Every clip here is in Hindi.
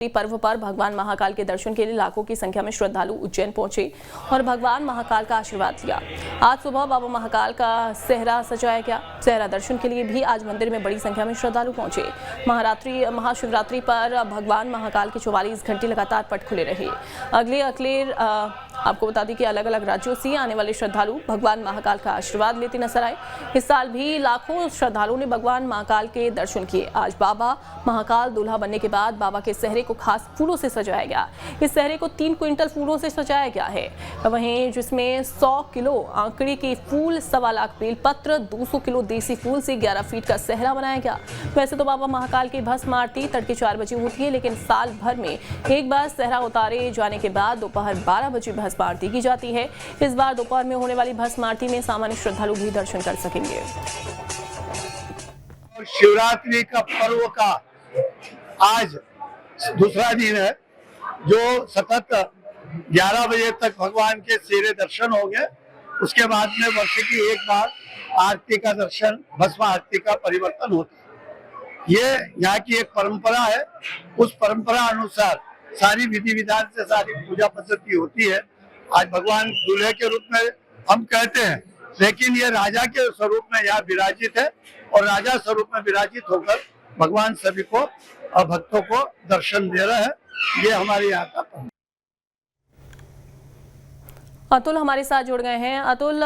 पर्व पर भगवान महाकाल के दर्शन के लिए लाखों की संख्या में श्रद्धालु उज्जैन पहुंचे और भगवान महाकाल का आशीर्वाद लिया। आज सुबह बाबा महाकाल का सेहरा सजाया गया। सेहरा दर्शन के लिए भी आज मंदिर में बड़ी संख्या में श्रद्धालु पहुंचे। महाशिवरात्रि पर भगवान महाकाल के 44 घंटे लगातार पट खुले रहे। आपको बता दें कि अलग अलग राज्यों से आने वाले श्रद्धालु भगवान महाकाल का आशीर्वाद लेते नजर आए। इस साल भी लाखों श्रद्धालुओं ने भगवान महाकाल के दर्शन किए। आज बाबा महाकाल दूल्हा बनने के बाद बाबा के सेहरे को खास फूलों से सजाया गया। इस सेहरे को 3 क्विंटल फूलों से सजाया गया है, वहीं जिसमें 100 किलो आंकड़े के फूल, 1.25 लाख बेलपत्र, 200 किलो देसी फूल से 11 फीट का सेहरा बनाया गया। वैसे तो बाबा महाकाल की भस्म आरती तड़के 4 बजे होती है, लेकिन साल भर में एक बार सेहरा उतारे जाने के बाद दोपहर 12 बजे भस्म आरती की जाती है। इस बार दोपहर में होने वाली भस्म आरती में सामान्य श्रद्धालु भी दर्शन कर सकेंगे। शिवरात्रि का पर्व का आज दूसरा दिन है, जो सतत 11 बजे तक भगवान के सेहरे दर्शन हो गए। उसके बाद में वर्ष की एक बार आरती का दर्शन, भस्म आरती का परिवर्तन होता है। ये यहाँ की एक परंपरा है। उस परंपरा अनुसार सारी विधि विधान से सारी पूजा पद्धति होती है। आज भगवान दूल्हे के रूप में हम कहते हैं, लेकिन ये राजा के स्वरूप में यहाँ विराजित है और राजा स्वरूप में विराजित होकर भगवान सभी को और भक्तों को दर्शन दे रहे हैं। ये हमारे यहाँ का अतुल हमारे साथ जुड़ गए हैं। अतुल,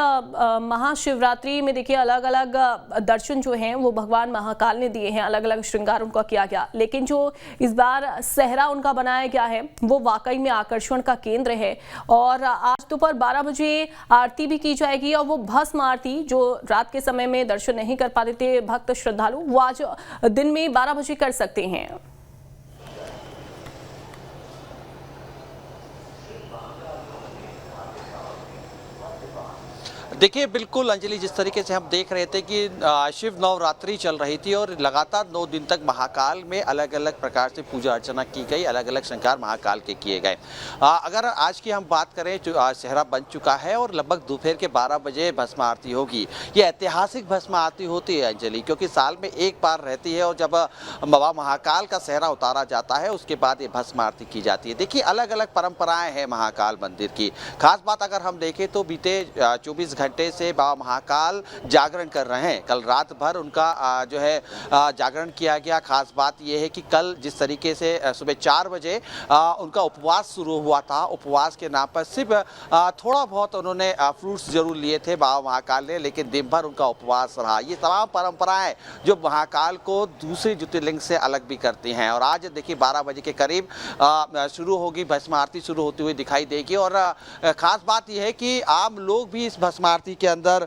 महाशिवरात्रि में देखिए अलग अलग दर्शन जो हैं वो भगवान महाकाल ने दिए हैं, अलग अलग श्रृंगार उनका किया गया, लेकिन जो इस बार सेहरा उनका बनाया गया है वो वाकई में आकर्षण का केंद्र है। और आज दोपहर 12 बजे आरती भी की जाएगी और वो भस्म आरती जो रात के समय में दर्शन नहीं कर पाते थे भक्त श्रद्धालु, वो आज दिन में 12 बजे कर सकते हैं। देखिए बिल्कुल अंजलि, जिस तरीके से हम देख रहे थे कि शिव नवरात्रि चल रही थी और लगातार 9 दिन तक महाकाल में अलग अलग प्रकार से पूजा अर्चना की गई, अलग अलग श्रृंगार महाकाल के किए गए। अगर आज की हम बात करें, जो सेहरा बन चुका है और लगभग दोपहर के 12 बजे भस्म आरती होगी। ये ऐतिहासिक भस्म आरती होती है अंजलि, क्योंकि साल में एक बार रहती है और जब बाबा महाकाल का सेहरा उतारा जाता है उसके बाद ये भस्म आरती की जाती है। देखिए अलग अलग परंपराएं हैं महाकाल मंदिर की। खास बात अगर हम देखें तो बीते 24 घंटे से बाबा महाकाल जागरण कर रहे हैं। कल रात भर उनका जो है जागरण किया गया। खास बात यह है कि कल जिस तरीके से सुबह 4 बजे उनका उपवास शुरू हुआ था, उपवास के नाम पर सिर्फ थोड़ा बहुत उन्होंने फ्रूट्स जरूर लिए थे बाबा महाकाल ने, लेकिन दिन भर उनका उपवास रहा। ये तमाम परंपराएं जो महाकाल को दूसरे ज्योतिर्लिंग से अलग भी करती हैं। और आज देखिए 12 बजे के करीब शुरू होगी, भस्म आरती शुरू होती हुई दिखाई देगी। और खास बात यह है कि आम लोग भी इस भस्म आरती के अंदर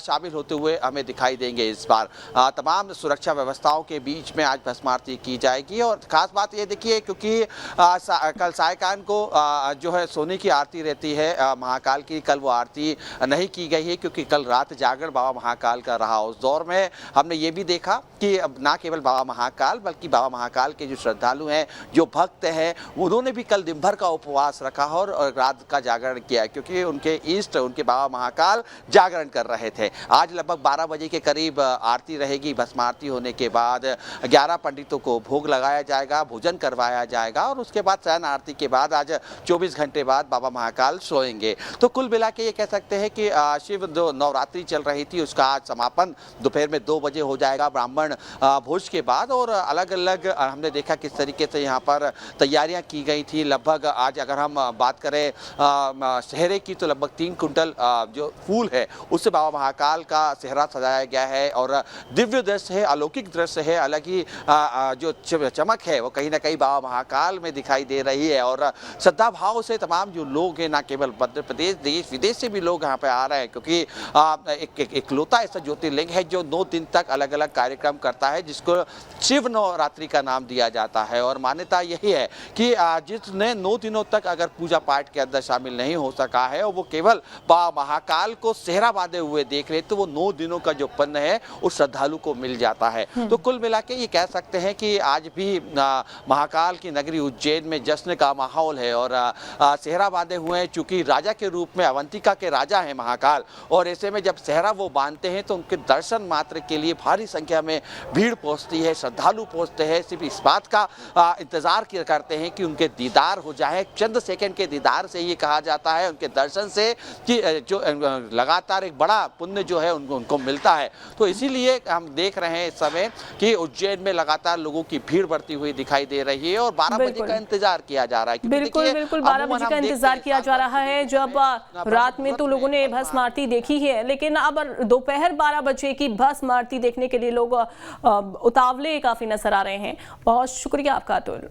शामिल होते हुए हमें दिखाई देंगे। इस बार तमाम सुरक्षा व्यवस्थाओं के बीच में आज भस्म आरती की जाएगी। और खास बात ये देखिए, क्योंकि कल सायकान को जो है सोने की आरती रहती है महाकाल की, कल वो आरती नहीं की गई है क्योंकि कल रात जागरण बाबा महाकाल का रहा। उस दौर में हमने ये भी देखा कि ना केवल बाबा महाकाल बल्कि बाबा महाकाल के जो श्रद्धालु हैं, जो भक्त हैं, उन्होंने भी कल दिन भर का उपवास रखा और रात का जागरण किया, क्योंकि उनके इष्ट, उनके बाबा महाकाल जागरण कर रहे थे। आज लगभग 12 बजे के करीब आरती रहेगी। भस्म आरती होने के बाद 11 पंडितों को भोग लगाया जाएगा, भोजन करवाया जाएगा और उसके बाद शयन आरती के बाद आज 24 घंटे बाद बाबा महाकाल सोएंगे। तो कुल मिला के ये कह सकते हैं कि शिव जो नवरात्रि चल रही थी उसका आज समापन दोपहर में 2 बजे हो जाएगा ब्राह्मण भोज के बाद। और अलग अलग हमने देखा किस तरीके से यहाँ पर तैयारियाँ की गई थी। लगभग आज अगर हम बात करें सेहरे की तो लगभग 3 कुंटल जो फूल है उससे बाबा महाकाल का सेहरा सजाया गया है। और दिव्य दृश्य है, अलौकिक दृश्य है, अलग ही जो चमक है वो कहीं ना कहीं बाबा महाकाल में दिखाई दे रही है। और श्रद्धा भाव से तमाम जो लोग हैं, ना केवल मध्य प्रदेश, देश विदेश से भी लोग यहाँ पे आ रहे हैं, क्योंकि एक इकलौता ऐसा ज्योतिर्लिंग है जो 9 दिन तक अलग अलग कार्यक्रम करता है, जिसको शिव नवरात्रि का नाम दिया जाता है। और मान्यता यही है कि जिसने 9 दिनों तक अगर पूजा पाठ के अंदर शामिल नहीं हो सका है और वो केवल बाबा महाकाल को को सेहरा बांधे हुए देख रहे तो वो 9 दिनों का जो पुण्य है उस श्रद्धालु को मिल जाता है। तो कुल मिला के ये कह सकते हैं कि आज भी महाकाल की नगरी उज्जैन में जश्न का माहौल है और सेहरा बांधे हुए हैं, चूंकि राजा के रूप में अवंतिका के राजा हैं महाकाल, और ऐसे में जब सेहरा वो बांधते हैं तो उनके दर्शन मात्र के लिए भारी संख्या में भीड़ पहुंचती है, श्रद्धालु पहुंचते हैं, सिर्फ इस बात का इंतजार करते हैं कि उनके दीदार हो जाए। चंद सेकंड के दीदार से ये कहा जाता है, उनके दर्शन से, कि जो लगातार एक बड़ा पुण्य जो है उनको मिलता है। तो इसीलिए हम देख रहे हैं इस समय कि उज्जैन में लगातार लोगों की भीड़ बढ़ती हुई दिखाई दे रही है और 12 बजे का इंतजार किया जा रहा है। बिल्कुल बिल्कुल 12 बजे का इंतजार किया जा रहा है। जब रात में तो लोगों ने भस्म आरती देखी है, लेकिन अब दोपहर 12 बजे की भस्म आरती देखने के लिए लोग उतावले काफी नजर आ रहे हैं। बहुत शुक्रिया आपका अतुल।